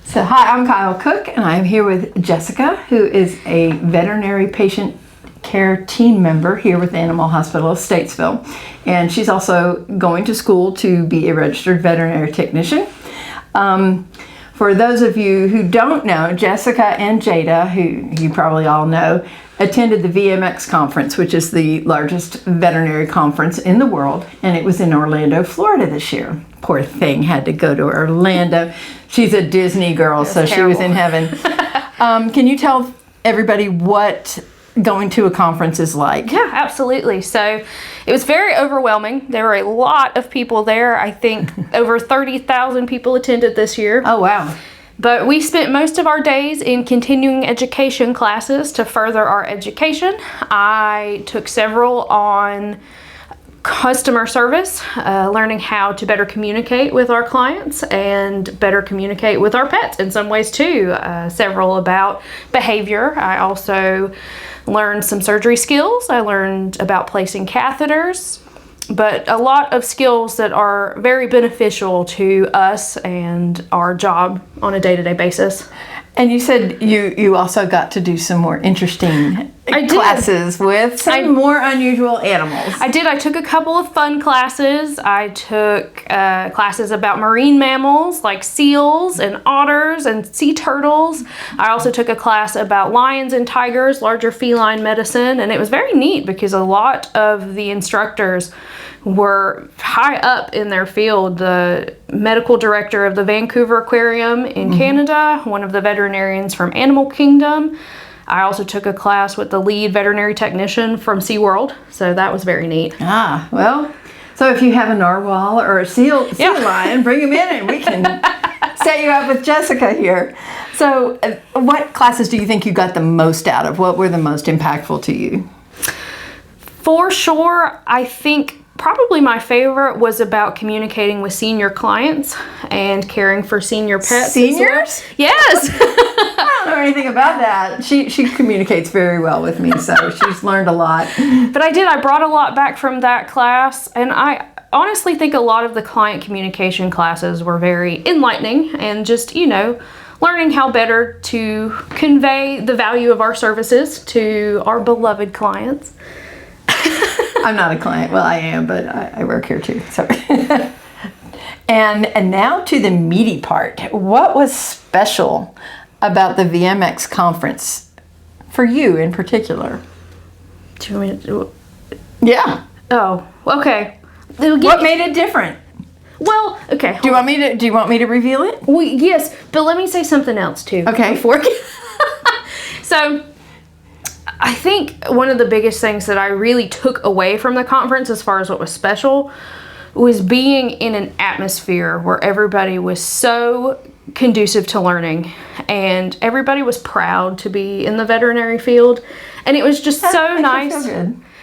So hi, I'm Kyle Cook, and I'm here with Jessica, who is a veterinary patient care team member here with the Animal Hospital of Statesville. And she's also going to school to be a registered veterinary technician. For those of you who don't know, Jessica and Jada, who you probably all know, attended the VMX conference, which is the largest veterinary conference in the world, and it was in Orlando, Florida this year. Poor thing had to go to Orlando. She's a Disney girl, so terrible. She was in heaven. Can you tell everybody what going to a conference is like? Yeah, absolutely. So it was very overwhelming. There were a lot of people there. I think over 30,000 people attended this year. Oh, wow. But we spent most of our days in continuing education classes to further our education. I took several on customer service, learning how to better communicate with our clients and better communicate with our pets in some ways too. Several about behavior. I also learned some surgery skills. I learned about placing catheters, but a lot of skills that are very beneficial to us and our job on a day-to-day basis. And you said you also got to do some more interesting classes with some more unusual animals. I did. I took a couple of fun classes. I took classes about marine mammals like seals and otters and sea turtles. I also took a class about lions and tigers, larger feline medicine, and it was very neat because a lot of the instructors were high up in their field. The medical director of the Vancouver Aquarium in Canada, one of the veterinarians from Animal Kingdom. I also took a class with the lead veterinary technician from SeaWorld, so that was very neat. Ah, well, so if you have a narwhal or a sea lion, bring them in and we can set you up with Jessica here. So what classes do you think you got the most out of? What were the most impactful to you? For sure, I think probably my favorite was about communicating with senior clients and caring for senior pets. Seniors? Yes. I don't know anything about that. She communicates very well with me, so she's learned a lot. But I brought a lot back from that class, and I honestly think a lot of the client communication classes were very enlightening and just, learning how better to convey the value of our services to our beloved clients. I'm not a client. Well, I am, but I work here too. So, and now to the meaty part. What was special about the VMX conference for you in particular? Do you want me to? Yeah. Oh, okay. What made it different? Well, okay. Do you want me to reveal it? Well, yes, but let me say something else too. Okay. So, I think one of the biggest things that I really took away from the conference as far as what was special was being in an atmosphere where everybody was so conducive to learning and everybody was proud to be in the veterinary field, and it was just so nice.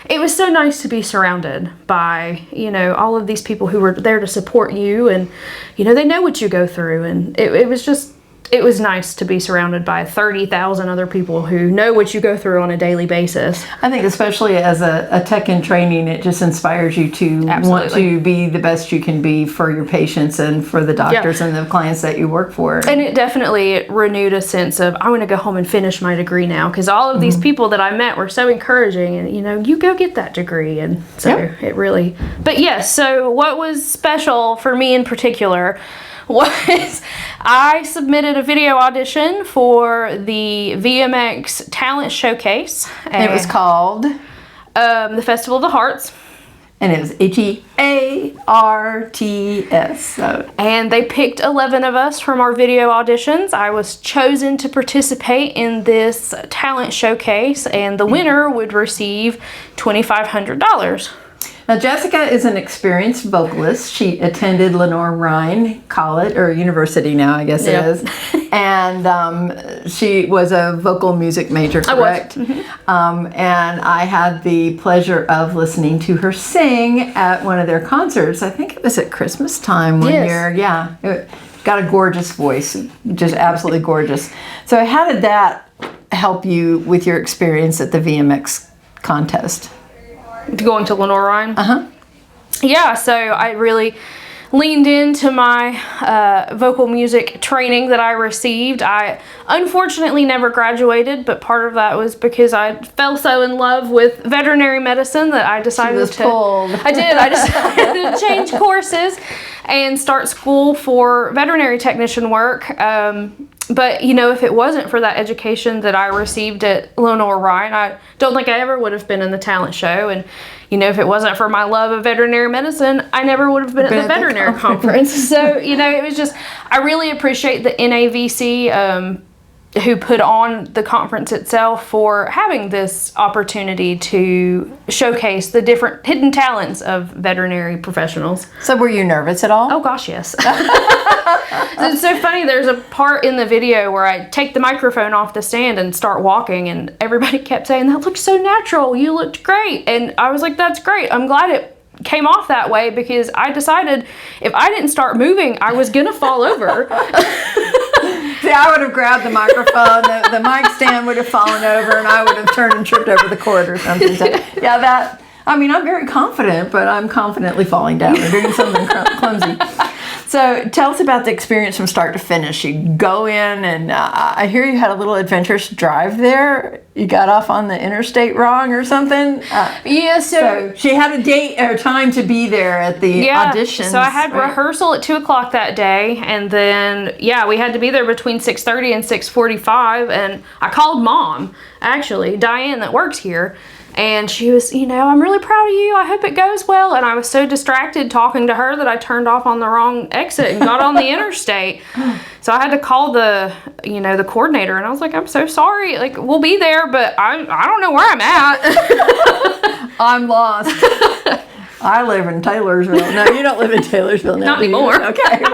It was so nice to be surrounded by, all of these people who were there to support you, and, they know what you go through, and it was nice to be surrounded by 30,000 other people who know what you go through on a daily basis. I think especially as a tech in training, it just inspires you to want to be the best you can be for your patients and for the doctors and the clients that you work for. And it definitely renewed a sense of, I want to go home and finish my degree now, because all of these people that I met were so encouraging, and you go get that degree. And so it really, but yes, so what was special for me in particular was I submitted a video audition for the VMX Talent Showcase. And it was called? The Festival of the Hearts. And it was HEARTS. So. And they picked 11 of us from our video auditions. I was chosen to participate in this talent showcase, and the winner would receive $2,500. Now, Jessica is an experienced vocalist. She attended Lenore-Rhyne College, or university now, I guess it is. And she was a vocal music major, correct? I was. And I had the pleasure of listening to her sing at one of their concerts. I think it was at Christmas time one year. Yeah. Got a gorgeous voice, just absolutely gorgeous. So how did that help you with your experience at the VMX contest? Going to Lenore-Rhyne? Uh-huh. Yeah, so I leaned into my vocal music training that I received. I unfortunately never graduated, but part of that was because I fell so in love with veterinary medicine that I decided I decided to change courses and start school for veterinary technician work. But, you know, if it wasn't for that education that I received at Lenore Ryan, I don't think I ever would have been in the talent show. And, you know, if it wasn't for my love of veterinary medicine, I never would have been at the veterinary conference. So, you know, it was just, I really appreciate the NAVC who put on the conference itself for having this opportunity to showcase the different hidden talents of veterinary professionals. So were you nervous at all? Oh gosh, yes. It's so funny, there's a part in the video where I take the microphone off the stand and start walking, and everybody kept saying, that looks so natural, you looked great. And I was like, that's great, I'm glad it came off that way, because I decided if I didn't start moving, I was gonna fall over. See, I would have grabbed the microphone, the mic stand would have fallen over, and I would have turned and tripped over the cord or something. So, yeah, I'm very confident, but I'm confidently falling down or doing something clumsy. So tell us about the experience from start to finish. You go in, and I hear you had a little adventurous drive there. You got off on the interstate wrong or something? Yeah, so she had a date or time to be there at the audition. So I had rehearsal at 2 o'clock that day, and then, we had to be there between 6:30 and 6:45, and I called Mom, actually, Diane that works here, and she was, I'm really proud of you, I hope it goes well, and I was so distracted talking to her that I turned off on the wrong exit and got on the interstate. So I had to call the coordinator, and I was like, I'm so sorry, like, we'll be there, but I don't know where I'm at. I'm lost. I live in Taylorsville. No, you don't live in Taylorsville now. Not anymore. Okay.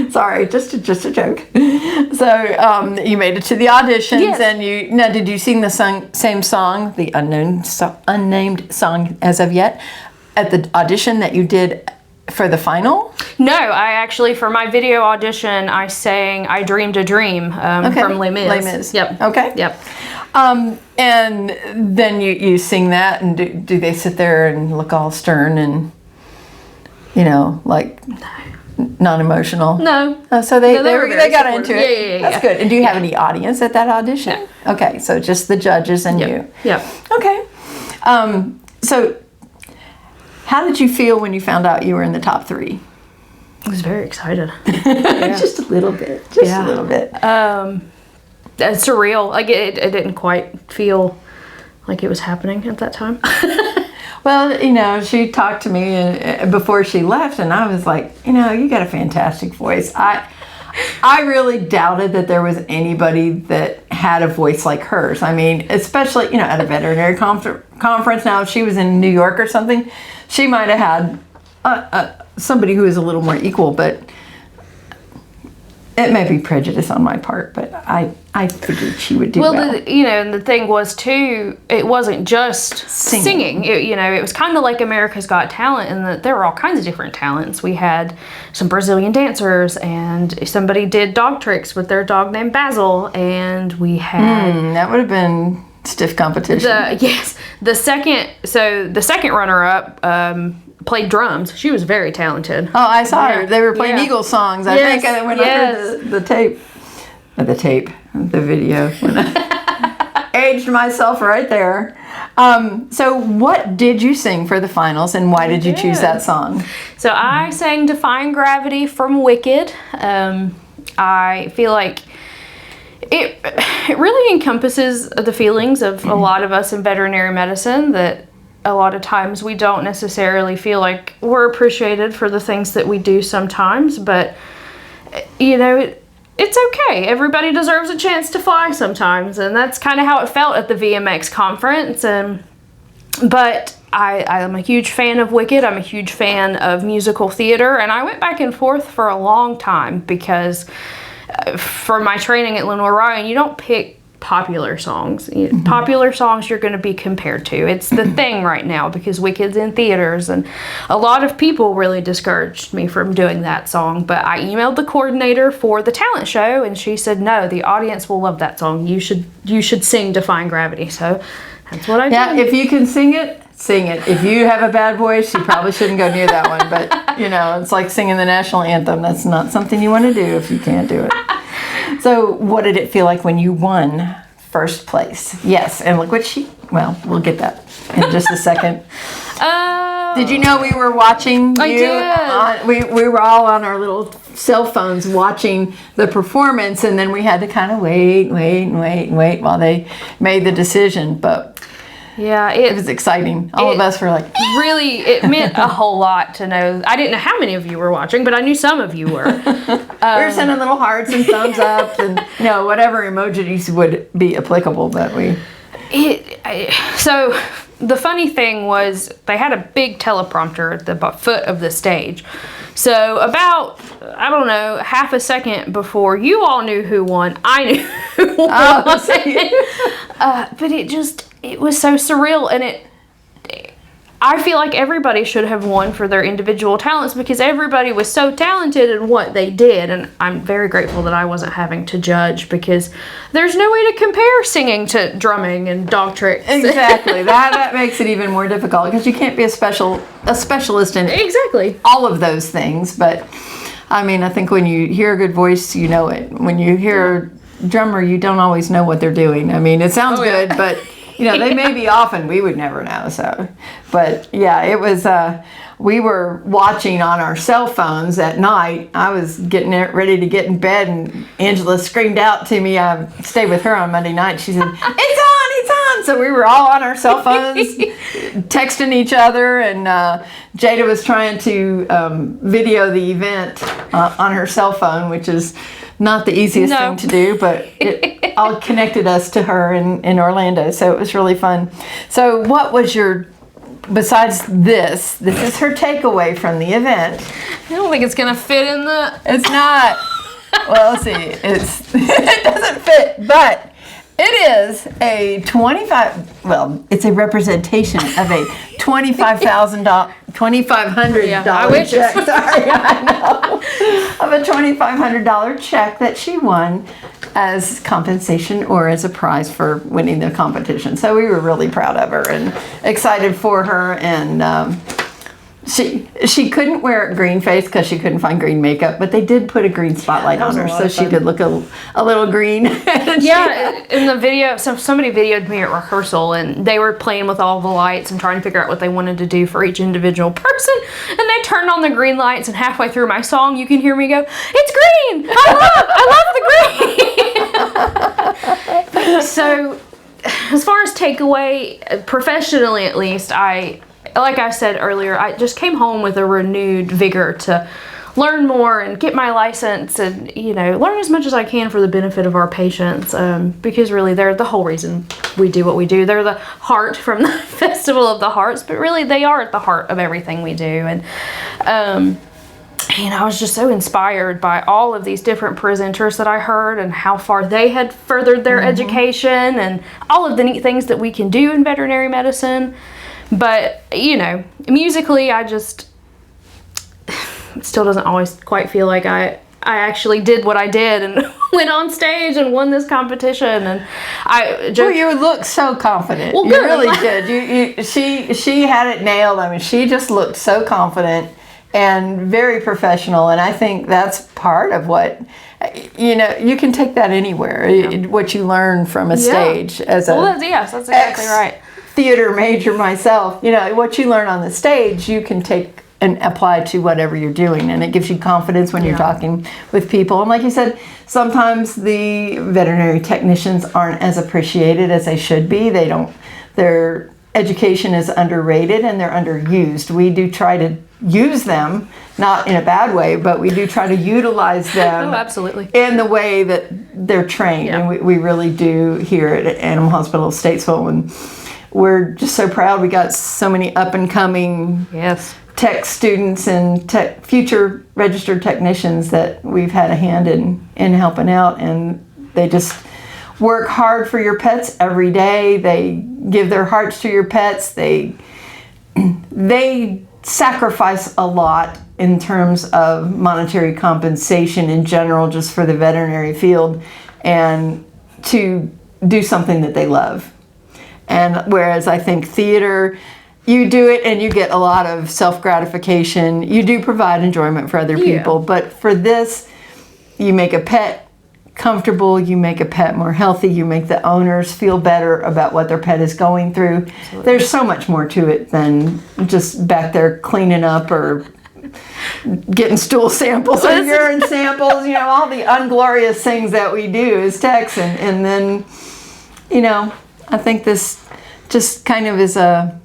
Sorry, just a joke. So you made it to the auditions, yes. And did you sing the same song, the unnamed song as of yet, at the audition that you did for the final? No, I actually, for my video audition, I sang "I Dreamed a Dream" from Les Mis. Les Mis. Yep. Okay. Yep. And then you sing that, and do they sit there and look all stern and, like non-emotional? No. So they got into it. Yeah. That's good. And do you have any audience at that audition? No. Okay, so just the judges and you. Yep. Okay. So how did you feel when you found out you were in the top 3? I was very excited. Just a little bit. A little bit. It's surreal. Like it didn't quite feel like it was happening at that time. Well, she talked to me before she left, and I was like, you got a fantastic voice. I really doubted that there was anybody that had a voice like hers. I mean, especially, at a veterinary conference. Now, if she was in New York or something, she might have had somebody who is a little more equal, but it may be prejudice on my part, but I figured she would do well. Well, and the thing was too, it wasn't just singing. It was kind of like America's Got Talent, in that there were all kinds of different talents. We had some Brazilian dancers, and somebody did dog tricks with their dog named Basil, and we had that would have been stiff competition. The second runner-up played drums. She was very talented. Oh, I saw her. They were playing Eagles songs. I think when I heard the video. When I aged myself right there. So what did you sing for the finals, and why did you choose that song? So I sang "Defying Gravity" from Wicked. I feel like it really encompasses the feelings of a lot of us in veterinary medicine, that a lot of times we don't necessarily feel like we're appreciated for the things that we do sometimes, but it's okay. Everybody deserves a chance to fly sometimes, and that's kind of how it felt at the VMX conference. But I'm a huge fan of Wicked. I'm a huge fan of musical theater, and I went back and forth for a long time, because for my training at Lenore Ryan, you don't pick popular songs. Popular songs you're going to be compared to. It's the thing right now, because Wicked's in theaters, and a lot of people really discouraged me from doing that song. But I emailed the coordinator for the talent show, and she said, no, the audience will love that song. You should sing "Defying Gravity." So that's what I did. Yeah, if you can sing it, sing it. If you have a bad voice, you probably shouldn't go near that one. But, you know, it's like singing the national anthem. That's not something you want to do if you can't do it. So what did it feel like when you won first place? Yes, and look what well, we'll get that in just a second. Did you know we were watching you? I did. We were all on our little cell phones watching the performance, and then we had to kind of wait while they made the decision. But yeah, it was exciting. All of us were like, really, it meant a whole lot to know. I didn't know how many of you were watching, but I knew some of you were. We were sending little hearts and thumbs up, and whatever emojis would be applicable. But so the funny thing was they had a big teleprompter at the foot of the stage. So about, I don't know, half a second before you all knew who won, I knew who won. But it was so surreal, and I feel like everybody should have won for their individual talents because everybody was so talented in what they did, and I'm very grateful that I wasn't having to judge because there's no way to compare singing to drumming and dog tricks. Exactly. That makes it even more difficult because you can't be a specialist in exactly all of those things. But I mean, I think when you hear a good voice, you know it. When you hear a drummer, you don't always know what they're doing. I mean, it sounds good, but they may be off and we would never know. So, but yeah, it was, we were watching on our cell phones at night. I was getting ready to get in bed and Angela screamed out to me. I stayed with her on Monday night. She said, it's on. So we were all on our cell phones texting each other, and Jada was trying to video the event on her cell phone, which is not the easiest thing to do, but it all connected us to her in Orlando, so it was really fun. So what was besides this is her takeaway from the event. I don't think it's going to fit in the... It's not. Well, let's see. It doesn't fit, but it is a it's a representation of a $2,500 check. Sorry, I know. Of a $2,500 check that she won as compensation or as a prize for winning the competition. So we were really proud of her and excited for her, and she couldn't wear a green face because she couldn't find green makeup, but they did put a green spotlight on her, so she did look a little green. Yeah, in the video, somebody videoed me at rehearsal, and they were playing with all the lights and trying to figure out what they wanted to do for each individual person, and they turned on the green lights, and halfway through my song, you can hear me go, "It's green! I love the green!" So, as far as takeaway, professionally at least, like I said earlier, I just came home with a renewed vigor to learn more and get my license and, learn as much as I can for the benefit of our patients, because really they're the whole reason we do what we do. They're the heart from the Festival of the Hearts, but really they are at the heart of everything we do. And I was just so inspired by all of these different presenters that I heard and how far they had furthered their education and all of the neat things that we can do in veterinary medicine. But, musically, it still doesn't always quite feel like I actually did what I did and went on stage and won this competition. And you looked so confident. Well, you really did. She had it nailed. I mean, she just looked so confident and very professional. And I think that's part of what, you can take that anywhere. Yeah. What you learn from a stage as yes, that's exactly right. Theater major myself, what you learn on the stage you can take and apply to whatever you're doing, and it gives you confidence when you're talking with people. And like you said, sometimes the veterinary technicians aren't as appreciated as they should be. Their education is underrated and they're underused. We do try to use them, not in a bad way, but we do try to utilize them absolutely. In the way that they're trained. And we really do here at Animal Hospital of Statesville, and we're just so proud. We got so many up and coming tech students and future registered technicians that we've had a hand in helping out, and they just work hard for your pets every day. They give their hearts to your pets. They sacrifice a lot in terms of monetary compensation in general, just for the veterinary field, and to do something that they love. And whereas I think theater you do it and you get a lot of self-gratification. You do provide enjoyment for other people, but for this, you make a pet comfortable, you make a pet more healthy, you make the owners feel better about what their pet is going through. Absolutely. There's so much more to it than just back there cleaning up or getting stool samples or urine samples, all the unglorious things that we do as techs. And then, I think this just kind of is a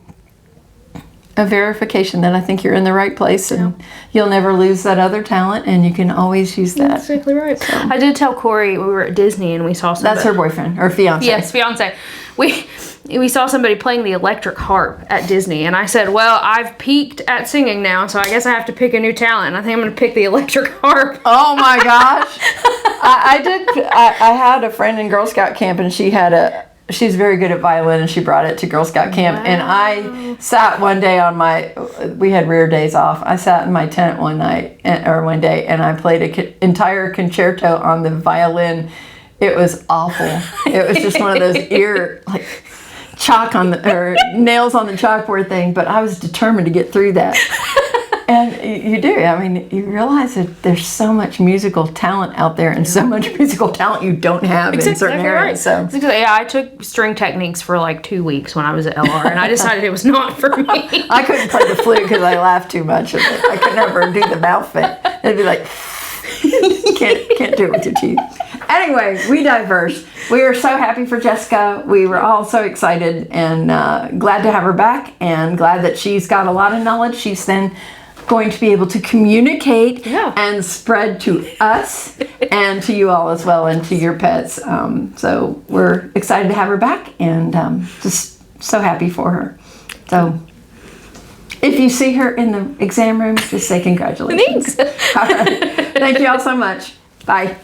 verification that I think you're in the right place, and you'll never lose that other talent, and you can always use that. That's exactly right. So. I did tell Corey we were at Disney and we saw somebody. That's her boyfriend or fiance. Yes, fiance. We saw somebody playing the electric harp at Disney, and I said, well, I've peaked at singing now, so I guess I have to pick a new talent. I think I'm going to pick the electric harp. Oh my gosh. I had a friend in Girl Scout camp, and she's very good at violin, and she brought it to Girl Scout camp. Wow. And I sat one day we had rear days off. I sat in my tent one day, and I played an entire concerto on the violin. It was awful. It was just one of those nails on the chalkboard thing, but I was determined to get through that. And you do. I mean, you realize that there's so much musical talent out there, and so much musical talent you don't have in certain areas. Right. So I took string techniques for like 2 weeks when I was at LR, and I decided it was not for me. I couldn't play the flute because I laughed too much. I could never do the mouth thing. It'd be like, can't do it with your teeth. Anyway, we diverse. We are so happy for Jessica. We were all so excited and glad to have her back, and glad that she's got a lot of knowledge. She's then going to be able to communicate and spread to us and to you all as well, and to your pets. So we're excited to have her back, and just so happy for her. So if you see her in the exam room, just say congratulations. Thanks. All right. Thank you all so much. Bye.